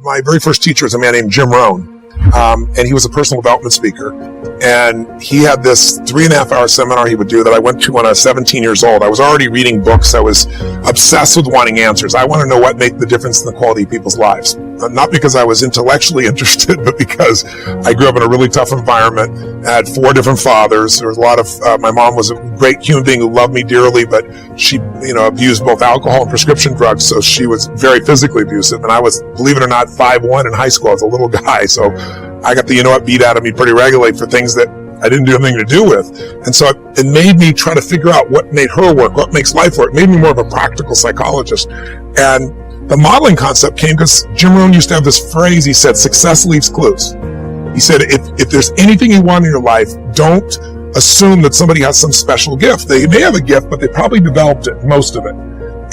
my very first teacher was a man named Jim Rohn. And he was a personal development speaker. And he had this 3.5-hour seminar he would do that I went to when I was 17 years old. I was already reading books. I was obsessed with wanting answers. I want to know what made the difference in the quality of people's lives. Not because I was intellectually interested, but because I grew up in a really tough environment. I had 4 different fathers. There was a lot of, my mom was a great human being who loved me dearly, but she, abused both alcohol and prescription drugs. So she was very physically abusive. And I was, believe it or not, 5'1" in high school. I was a little guy. So I got the, beat out of me pretty regularly for things that I didn't do anything to do with. And so it made me try to figure out what made her work, what makes life work. It made me more of a practical psychologist. And the modeling concept came because Jim Rohn used to have this phrase. He said, success leaves clues. He said, if there's anything you want in your life, don't assume that somebody has some special gift. They may have a gift, but they probably developed it, most of it.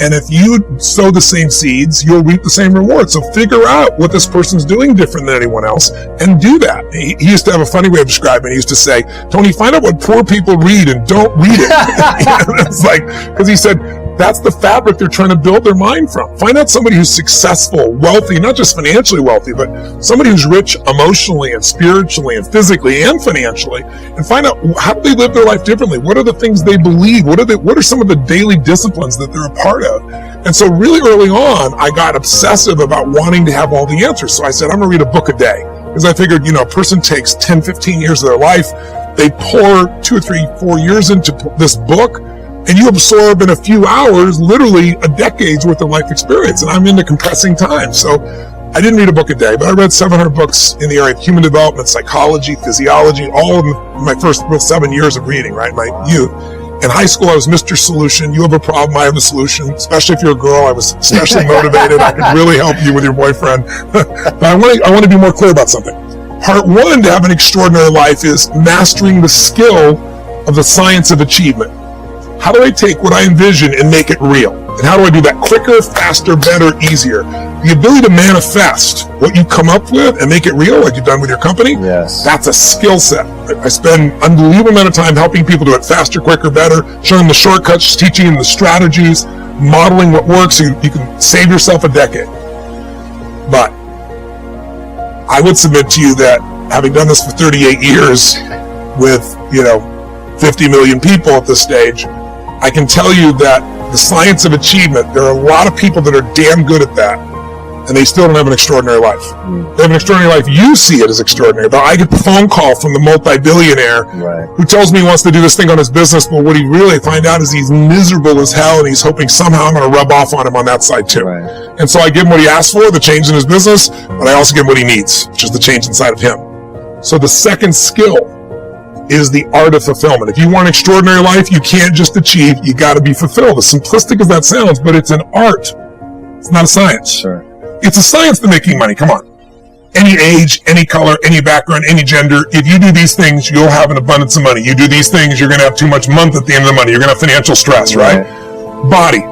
And if you sow the same seeds, you'll reap the same reward. So figure out what this person's doing different than anyone else and do that. He used to have a funny way of describing it. He used to say, Tony, find out what poor people read and don't read it. It's like, because he said, that's the fabric they're trying to build their mind from. Find out somebody who's successful, wealthy, not just financially wealthy, but somebody who's rich emotionally and spiritually and physically and financially, and find out how do they live their life differently? What are the things they believe? What are some of the daily disciplines that they're a part of? And so really early on, I got obsessive about wanting to have all the answers. So I said, I'm going to read a book a day. Because I figured, a person takes 10, 15 years of their life, they pour 2 or 3, 4 years into this book, and you absorb in a few hours, literally a decade's worth of life experience. And I'm into compressing time. So I didn't read a book a day, but I read 700 books in the area of human development, psychology, physiology, all in my first 7 years of reading, right? My youth. In high school, I was Mr. Solution. You have a problem, I have a solution. Especially if you're a girl, I was especially motivated. I could really help you with your boyfriend. But I want to be more clear about something. Part 1 to have an extraordinary life is mastering the skill of the science of achievement. How do I take what I envision and make it real? And how do I do that quicker, faster, better, easier? The ability to manifest what you come up with and make it real, like you've done with your company, yes, that's a skill set. I spend an unbelievable amount of time helping people do it faster, quicker, better, showing them the shortcuts, teaching them the strategies, modeling what works so you can save yourself a decade. But I would submit to you that having done this for 38 years with, 50 million people at this stage, I can tell you that the science of achievement, there are a lot of people that are damn good at that, and they still don't have an extraordinary life. They have an extraordinary life. You see it as extraordinary, but I get the phone call from the multi-billionaire who tells me he wants to do this thing on his business, but what he really find out is he's miserable as hell, and he's hoping somehow I'm going to rub off on him on that side too. And so I give him what he asked for, the change in his business, but I also give him what he needs, which is the change inside of him. So the second skill is the art of fulfillment. If you want an extraordinary life, you can't just achieve, you got to be fulfilled. As simplistic as that sounds, but it's an art. It's not a science. Sure. It's a science to making money. Come on. Any age, any color, any background, any gender, if you do these things, you'll have an abundance of money. You do these things, you're going to have too much month at the end of the money. You're going to have financial stress, right? Body.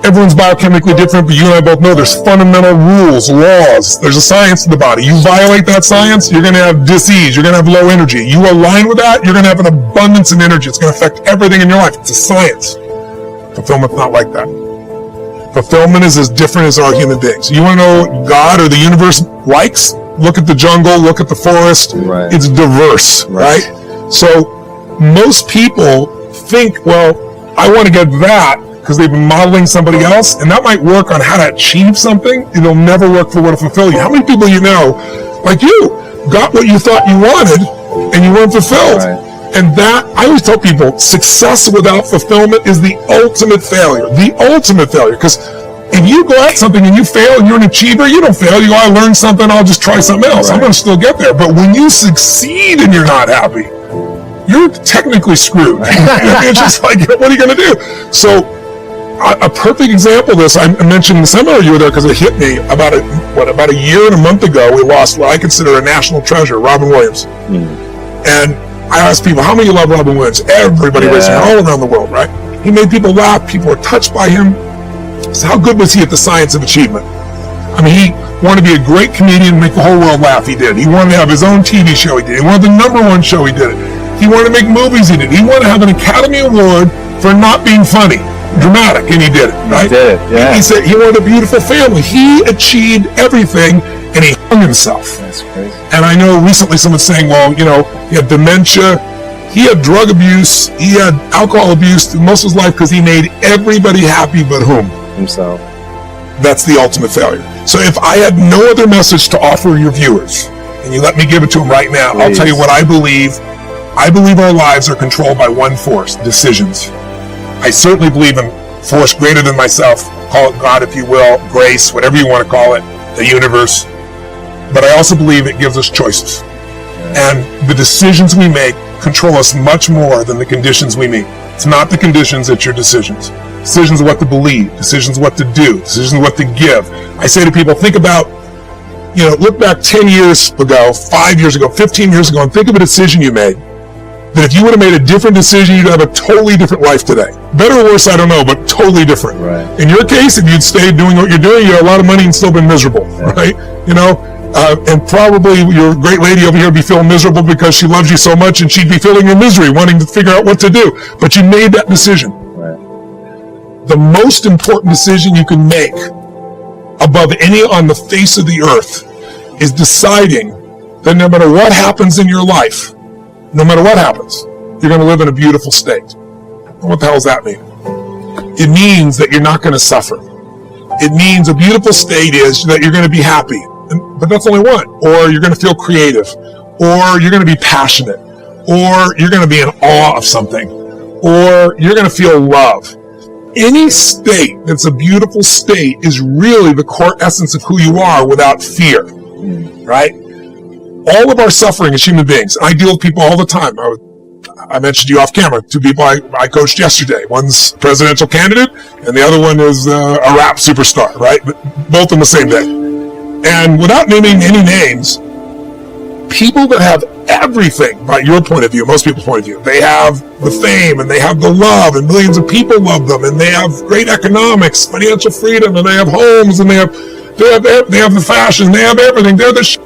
Everyone's biochemically different, but you and I both know there's fundamental rules, laws. There's a science to the body. You violate that science, you're going to have disease. You're going to have low energy. You align with that, you're going to have an abundance of energy. It's going to affect everything in your life. It's a science. Fulfillment's not like that. Fulfillment is as different as our human beings. You want to know what God or the universe likes? Look at the jungle, look at the forest. It's diverse, right? So most people think, well, I want to get that because they've been modeling somebody else, and that might work on how to achieve something. It'll never work for what to fulfill you. How many people you know, like you, got what you thought you wanted, and you weren't fulfilled? And that, I always tell people, success without fulfillment is the ultimate failure. The ultimate failure. Because if you go at something and you fail and you're an achiever, you don't fail. You go, I learned something, I'll just try something else. I'm going to still get there. But when you succeed and you're not happy, you're technically screwed. It's just like, what are you going to do? So, a perfect example of this, I mentioned in the seminar you were there because it hit me about a year and a month ago, we lost what I consider a national treasure, Robin Williams. And I asked people, how many of you love Robin Williams? Everybody raised their hand all around the world, right? He made people laugh. People were touched by him. So how good was he at the science of achievement? I mean, he wanted to be a great comedian, make the whole world laugh. He did. He wanted to have his own TV show. He did. He wanted the #1 show. He did it. He wanted to make movies. He did. He wanted to have an Academy Award for not being funny, dramatic, and he did it, right? He did it, yeah. He said he wanted a beautiful family. He achieved everything, and he hung himself. That's crazy. And I know recently someone saying, well, he had dementia, he had drug abuse, he had alcohol abuse through most of his life because he made everybody happy but whom? Himself. That's the ultimate failure. So if I had no other message to offer your viewers, and you let me give it to them right now, Please. I'll tell you what I believe. I believe our lives are controlled by one force, decisions. I certainly believe in force greater than myself, call it God if you will, grace, whatever you want to call it, the universe. But I also believe it gives us choices. And the decisions we make control us much more than the conditions we meet. It's not the conditions, it's your decisions. Decisions of what to believe, decisions what to do, decisions what to give. I say to people, think about, look back 10 years ago, 5 years ago, 15 years ago, and think of a decision you made. That if you would have made a different decision, you'd have a totally different life today. Better or worse, I don't know, but totally different. Right. In your case, if you'd stayed doing what you're doing, you had a lot of money and still been miserable, right? And probably your great lady over here would be feeling miserable because she loves you so much, and she'd be feeling your misery, wanting to figure out what to do. But you made that decision. Right. The most important decision you can make above any on the face of the earth is deciding that no matter what happens in your life, no matter what happens, you're going to live in a beautiful state. What the hell does that mean? It means that you're not going to suffer. It means a beautiful state is that you're going to be happy. But that's only one. Or you're going to feel creative. Or you're going to be passionate. Or you're going to be in awe of something. Or you're going to feel love. Any state that's a beautiful state is really the core essence of who you are without fear. Right? All of our suffering as human beings, I deal with people all the time. I mentioned to you off camera, 2 people I coached yesterday. One's presidential candidate, and the other one is a rap superstar, right? But both on the same day. And without naming any names, people that have everything, by your point of view, most people's point of view, they have the fame, and they have the love, and millions of people love them, and they have great economics, financial freedom, and they have homes, and they have the fashion, they have everything. They're the shit.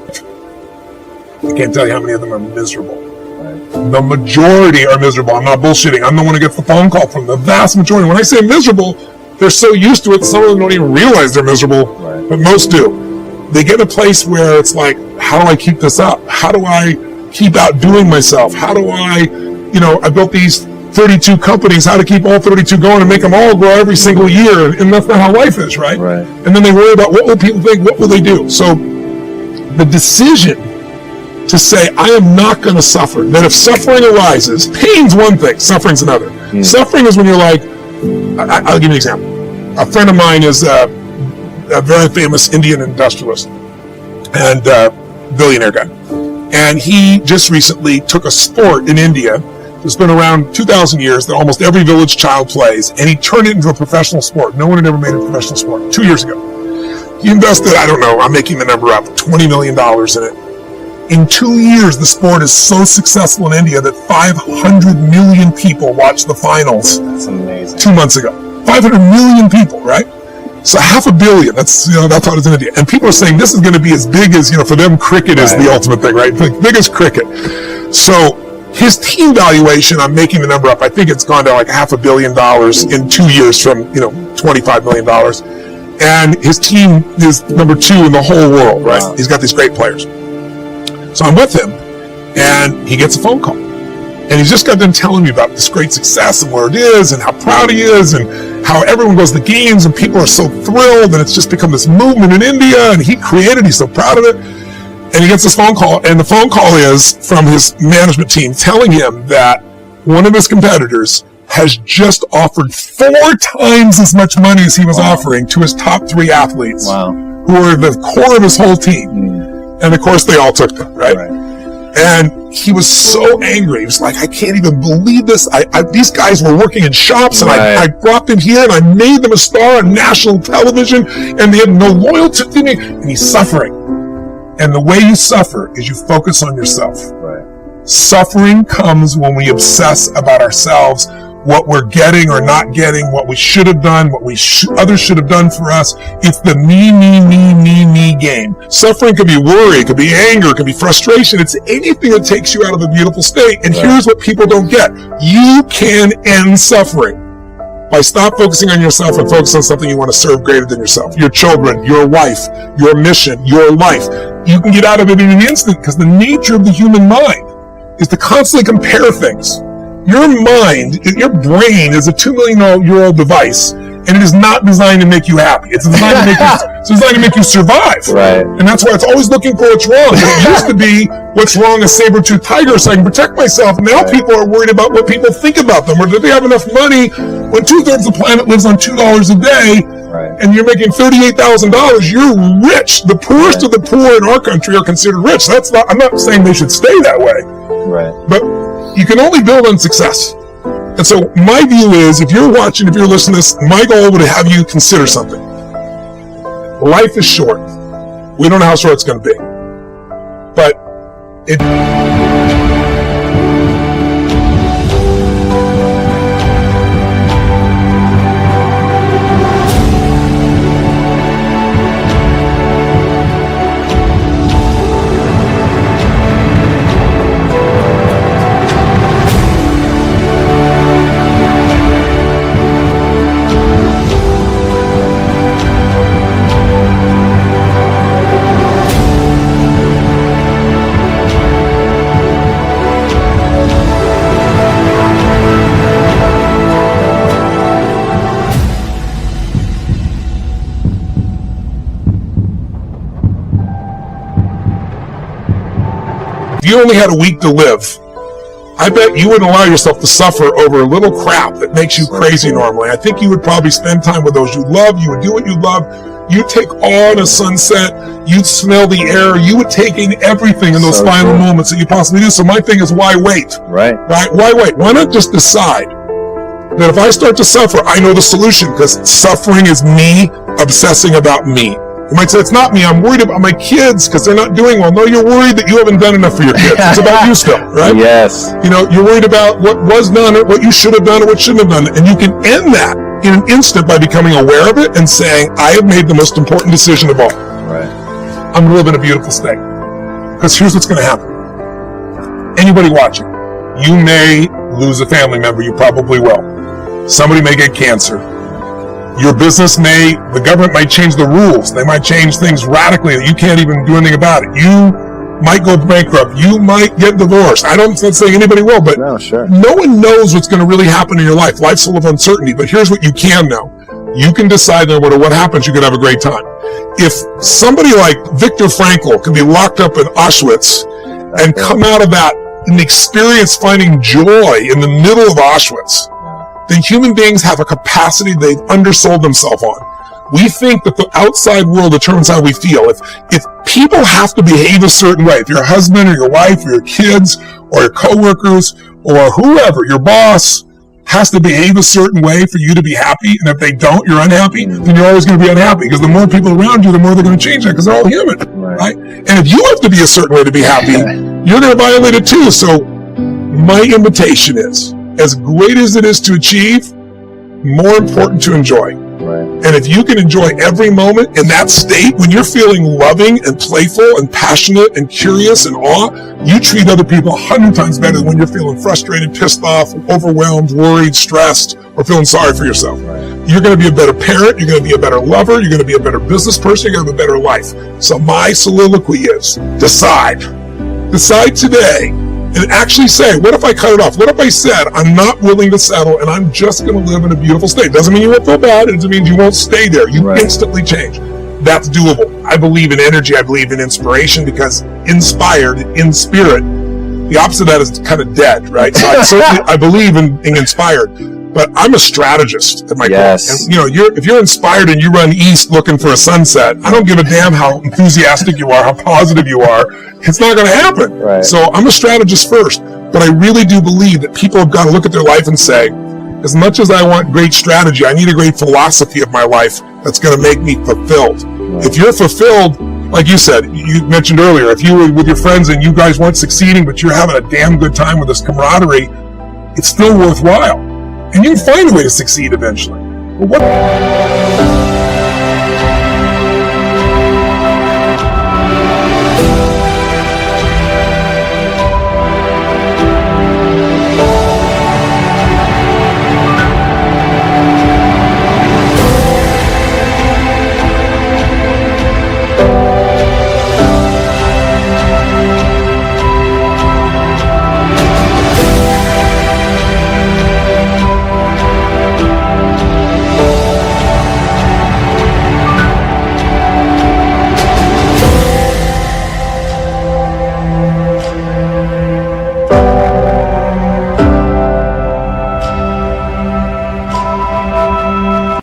I can't tell you how many of them are miserable. Right. The majority are miserable. I'm not bullshitting. I'm the one who gets the phone call from the vast majority. When I say miserable, they're so used to it, some of them don't even realize they're miserable, right. But most do. They get a place where it's like, how do I keep this up? How do I keep outdoing myself? How do I built these 32 companies, how to keep all 32 going and make them all grow every single year. And that's not how life is, right? Right. And then they worry about what will people think, what will they do? So the decision to say, I am not going to suffer. That if suffering arises, pain's one thing, suffering's another. Suffering is when you're like, I'll give you an example. A friend of mine is a very famous Indian industrialist and billionaire guy. And he just recently took a sport in India that's been around 2,000 years that almost every village child plays, and he turned it into a professional sport. No one had ever made a professional sport 2 years ago. He invested, I don't know, I'm making the number up, $20 million in it. In 2 years, the sport is so successful in India that 500 million people watched the finals. That's amazing. 2 months ago. 500 million people, right? So 500 million, that's how it is in India. And people are saying this is going to be as big as, for them, cricket is the ultimate thing, right? Like, big as cricket. So his team valuation, I'm making the number up, I think it's gone to like $500 million in 2 years from, $25 million. And his team is number 2 in the whole world, right? Wow. He's got these great players. So I'm with him, and he gets a phone call. And he's just got done telling me about this great success and where it is and how proud he is and how everyone goes to the games and people are so thrilled and it's just become this movement in India and he created, he's so proud of it. And he gets this phone call, and the phone call is from his management team telling him that one of his competitors has just offered 4 times as much money as he was offering to his top 3 athletes who are the core of his whole team. And of course, they all took them, right? And he was so angry. He was like, I can't even believe this. These guys were working in shops, and I brought them here, and I made them a star on national television, and they had no loyalty to me. And he's suffering. And the way you suffer is you focus on yourself. Right. Suffering comes when we obsess about ourselves, what we're getting or not getting, what we should have done, what others should have done for us. It's the me game. Suffering could be worry, it could be anger, it could be frustration. It's anything that takes you out of a beautiful state. And here's what people don't get. You can end suffering. by stop focusing on yourself and focus on something you want to serve greater than yourself. Your children, your wife, your mission, your life. You can get out of it in an instant because the nature of the human mind is to constantly compare things. Your mind, your brain is a 2 million year old device, and it is not designed to make you happy. It's designed to make you survive. Right. And that's why it's always looking for what's wrong. It used to be what's wrong, a saber-toothed tiger, so I can protect myself. Now people are worried about what people think about them, or do they have enough money when 2/3 of the planet lives on $2 a day, and you're making $38,000, you're rich. The poorest of the poor in our country are considered rich. I'm not saying they should stay that way. Right. But you can only build on success. And so my view is, if you're watching, if you're listening to this, my goal would have you consider something. Life is short. We don't know how short it's going to be. But it... If you only had a week to live, I bet you wouldn't allow yourself to suffer over a little crap that makes you crazy normally. I think you would probably spend time with those you love. You would do what you love. You'd take on a sunset. You'd smell the air. You would take in everything in those final moments that you possibly do. So my thing is, why wait? Right. Why wait? Why not just decide that if I start to suffer, I know the solution, because suffering is me obsessing about me. You might say, it's not me, I'm worried about my kids because they're not doing well. No, you're worried that you haven't done enough for your kids. It's about you still, right? Yes. You know, you're worried about what was done or what you should have done or what shouldn't have done. And you can end that in an instant by becoming aware of it and saying, I have made the most important decision of all. Right. I'm going to live in a beautiful state. Because here's what's going to happen. Anybody watching, you may lose a family member, you probably will. Somebody may get cancer. Your business the government might change the rules. They might change things radically that you can't even do anything about it. You might go bankrupt. You might get divorced. I'm not saying anybody will, but no, sure. No one knows what's going to really happen in your life. Life's full of uncertainty, but here's what you can know. You can decide no matter what happens, you can have a great time. If somebody like Viktor Frankl can be locked up in Auschwitz and come out of that and experience finding joy in the middle of Auschwitz, then human beings have a capacity they've undersold themselves on. We think that the outside world determines how we feel. If people have to behave a certain way, if your husband or your wife or your kids or your coworkers or whoever, your boss, has to behave a certain way for you to be happy, and if they don't, you're unhappy, then you're always going to be unhappy, because the more people around you, the more they're going to change that, because they're all human, right? And if you have to be a certain way to be happy, you're going to violate it too. So my invitation is, as great as it is to achieve, more important to enjoy. Right. And if you can enjoy every moment in that state, when you're feeling loving and playful and passionate and curious and awe, you treat other people 100 times better than when you're feeling frustrated, pissed off, overwhelmed, worried, stressed, or feeling sorry for yourself. Right. You're going to be a better parent, you're going to be a better lover, you're going to be a better business person, you're going to have a better life. So my soliloquy is, decide. Decide today. And actually say, what if I cut it off? What if I said, I'm not willing to settle and I'm just going to live in a beautiful state? Doesn't mean you won't feel bad. It doesn't mean you won't stay there. You instantly change. That's doable. I believe in energy. I believe in inspiration, because inspired, in spirit, the opposite of that is kind of dead, right? So I believe in being inspired. But I'm a strategist at my core. And, you know, if you're inspired and you run east looking for a sunset, I don't give a damn how enthusiastic you are, how positive you are. It's not going to happen. Right. So I'm a strategist first. But I really do believe that people have got to look at their life and say, as much as I want great strategy, I need a great philosophy of my life that's going to make me fulfilled. Right. If you're fulfilled, like you said, you mentioned earlier, if you were with your friends and you guys weren't succeeding, but you're having a damn good time with this camaraderie, it's still worthwhile. And you can find a way to succeed eventually. But what?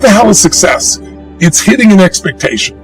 the hell is success? It's hitting an expectation.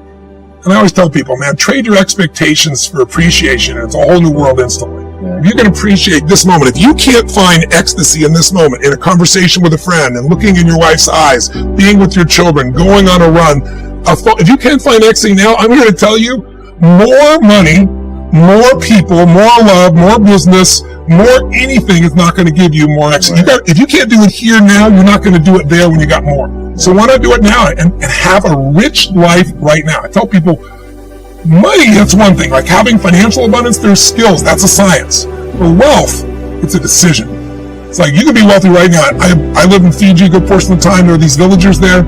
And I always tell people, man, trade your expectations for appreciation, and it's a whole new world instantly. If you can appreciate this moment, if you can't find ecstasy in this moment, in a conversation with a friend, and looking in your wife's eyes, being with your children, going on a run, if you can't find ecstasy now, I'm here to tell you, more money, more people, more love, more business, more anything is not going to give you more ecstasy. If you can't do it here now, you're not going to do it there when you got more. So why not do it now and have a rich life right now? I tell people, money, that's one thing. Like having financial abundance, there's skills. That's a science. For wealth, it's a decision. It's like you can be wealthy right now. I live in Fiji a good portion of the time. There are these villagers there.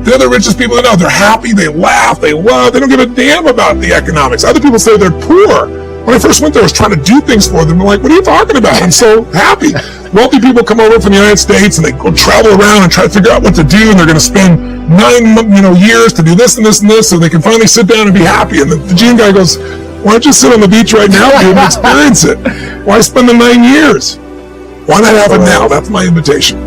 They're the richest people I know. They're happy. They laugh. They love. They don't give a damn about the economics. Other people say they're poor. When I first went there, I was trying to do things for them. They're like, what are you talking about? I'm so happy. Wealthy people come over from the United States and they go travel around and try to figure out what to do. And they're going to spend 9 years to do this and this and this so they can finally sit down and be happy. And the Gene guy goes, why don't you sit on the beach right now, dude, and experience it? Why spend the 9 years? Why not have it now? That's my invitation.